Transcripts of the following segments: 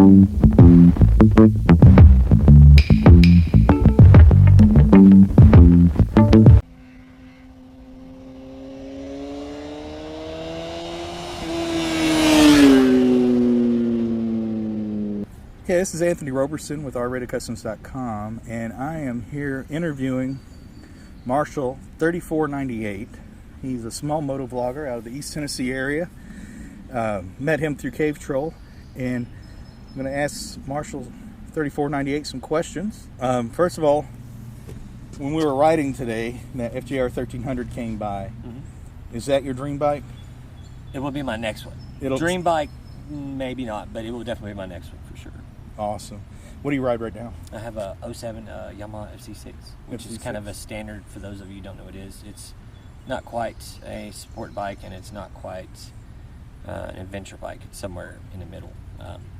Okay, this is Anthony Roberson with rratedcustoms.com, and I am here interviewing Marshal 3498. He's a small motovlogger out of the East Tennessee area. Met him through Cave Troll, and I'm going to ask Marshal 3498 some questions. First of all, when we were riding today, that FJR 1300 came by. Is that your dream bike? It will be my next one. Dream bike, maybe not, but it will definitely be my next one for sure. Awesome. What do you ride right now? I have a 07 Yamaha FC6, which is kind of a standard for those of you who don't know what it is. It's not quite a sport bike, and it's not quite an adventure bike. It's somewhere in the middle.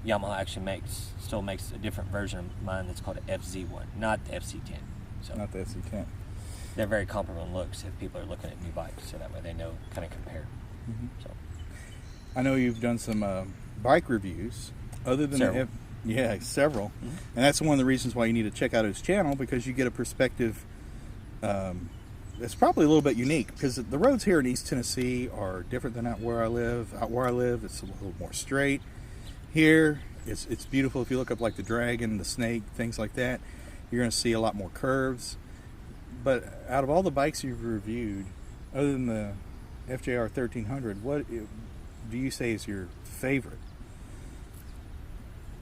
Yamaha actually still makes a different version of mine that's called an FZ1, not the FC10. So not the FC10. They're very comparable in looks if people are looking at new bikes, so that way they know, kind of compare. So I know you've done some bike reviews other than several. Several. And that's one of the reasons why you need to check out his channel, because you get a perspective that's probably a little bit unique, because the roads here in East Tennessee are different than out where I live. Out where I live, it's a little more straight. Here, it's beautiful. If you look up like the Dragon, the Snake, things like that, you're going to see a lot more curves. But out of all the bikes you've reviewed, other than the FJR 1300, what do you say is your favorite?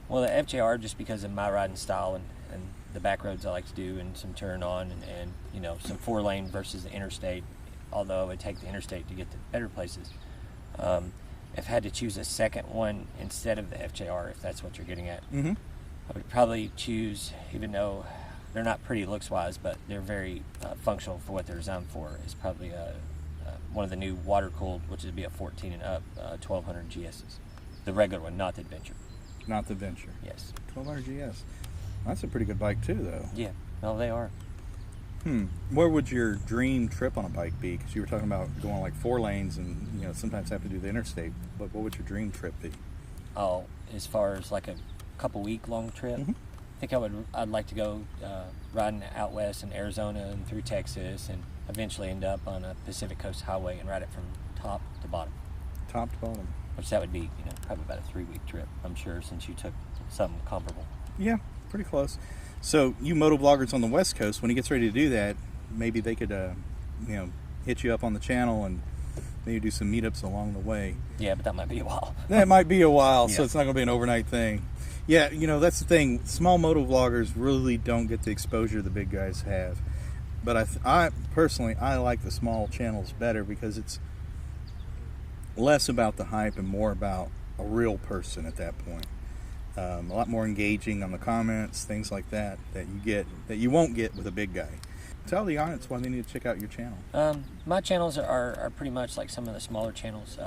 Well, the FJR, just because of my riding style and the back roads I like to do, and some turn on, and you know, some 4-lane versus the interstate, although I would take the interstate to get to better places. If I had to choose a second one instead of the FJR, if that's what you're getting at, I would probably choose, even though they're not pretty looks-wise, but they're very functional for what they're designed for, is probably one of the new water-cooled, which would be a 14 and up 1200 GSs. The regular one, not the Adventure. Not the Venture. Yes. 1200 GS. That's a pretty good bike too, though. Yeah. No, they are. Where would your dream trip on a bike be? Because you were talking about going like 4 lanes, and sometimes have to do the interstate. But what would your dream trip be? Oh, as far as like a couple week long trip, I think I'd like to go riding out west in Arizona and through Texas, and eventually end up on a Pacific Coast highway and ride it from top to bottom. Top to bottom. Which that would be, probably about a 3-week trip, I'm sure, since you took something comparable. Yeah, pretty close. So you motovloggers on the West Coast, when he gets ready to do that, maybe they could, hit you up on the channel and maybe do some meetups along the way. Yeah, but that might be a while. That might be a while, so Yeah. it's not going to be an overnight thing. Yeah, that's the thing. Small motovloggers really don't get the exposure the big guys have. But I personally, I like the small channels better, because it's less about the hype and more about a real person at that point. A lot more engaging on the comments, things like that you won't get with a big guy. Tell the audience why they need to check out your channel. My channels are pretty much like some of the smaller channels.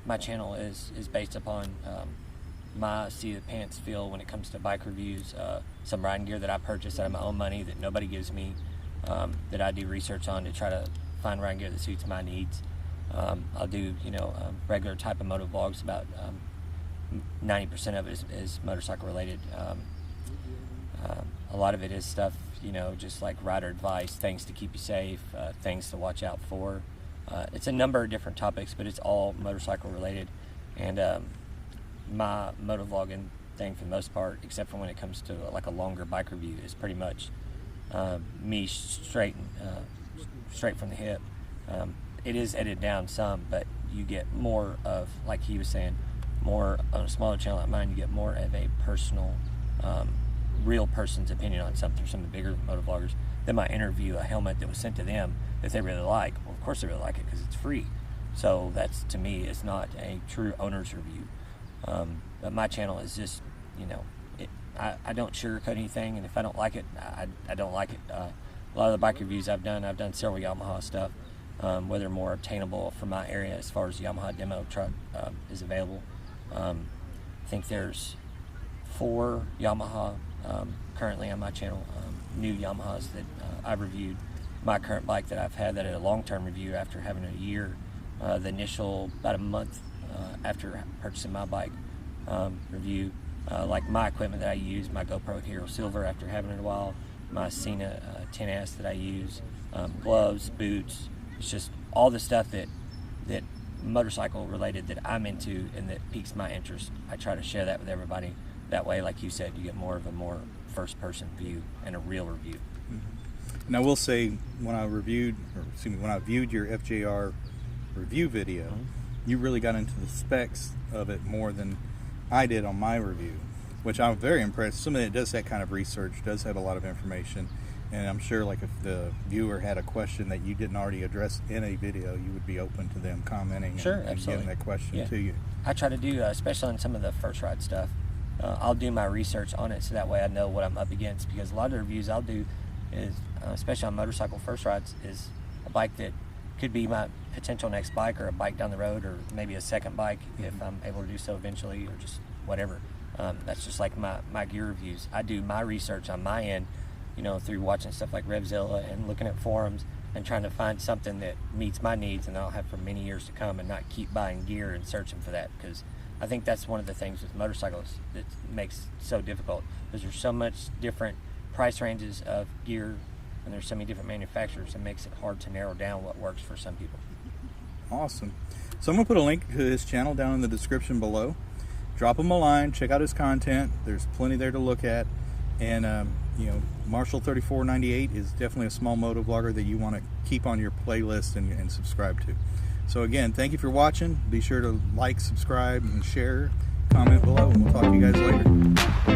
My channel is based upon my seat of the pants feel when it comes to bike reviews, some riding gear that I purchased out of my own money that nobody gives me, that I do research on to try to find riding gear that suits my needs. I'll do, regular type of moto vlogs. About 90% of it is motorcycle related. A lot of it is stuff, just like rider advice, things to keep you safe, things to watch out for. It's a number of different topics, but it's all motorcycle related. And my moto vlogging thing, for the most part, except for when it comes to like a longer bike review, is pretty much me straight from the hip. It is edited down some, but you get more of, like he was saying, more on a smaller channel like mine, you get more of a personal, real person's opinion on something. Some of the bigger motovloggers, they might interview a helmet that was sent to them that they really like. Well, of course they really like it because it's free. So that's, to me, it's not a true owner's review. But my channel is just, I don't sugarcoat anything, and if I don't like it, I don't like it. A lot of the bike reviews I've done several Yamaha stuff. Whether more obtainable from my area as far as the Yamaha demo truck is available. I think there's 4 Yamaha currently on my channel, new Yamahas that I've reviewed. My current bike that I've had that at a long-term review after having a year, the initial about a month after purchasing my bike review, like my equipment that I use, my GoPro Hero Silver after having it a while, my Cena 10S that I use, gloves, boots. It's just all the stuff that motorcycle related that I'm into and that piques my interest. I try to share that with everybody. That way, like you said, you get more of a first person view and a real review. And I will say, when I viewed your FJR review video, you really got into the specs of it more than I did on my review, which I'm very impressed. Somebody that does that kind of research does have a lot of information, and I'm sure like if the viewer had a question that you didn't already address in a video, you would be open to them commenting and getting that question to you. I try to do, especially on some of the first ride stuff, I'll do my research on it so that way I know what I'm up against, because a lot of the reviews I'll do is, especially on motorcycle first rides, is a bike that could be my potential next bike, or a bike down the road, or maybe a second bike if I'm able to do so eventually, or just whatever. That's just like my gear reviews. I do my research on my end, through watching stuff like Revzilla and looking at forums and trying to find something that meets my needs and I'll have for many years to come, and not keep buying gear and searching for that, because I think that's one of the things with motorcycles that makes it so difficult, because there's so much different price ranges of gear and there's so many different manufacturers. It makes it hard to narrow down what works for some people. Awesome. So I'm going to put a link to his channel down in the description below. Drop him a line, check out his content. There's plenty there to look at. And, Marshal 3498 is definitely a small motovlogger that you want to keep on your playlist and subscribe to. So again, thank you for watching. Be sure to like, subscribe, and share. Comment below, and we'll talk to you guys later.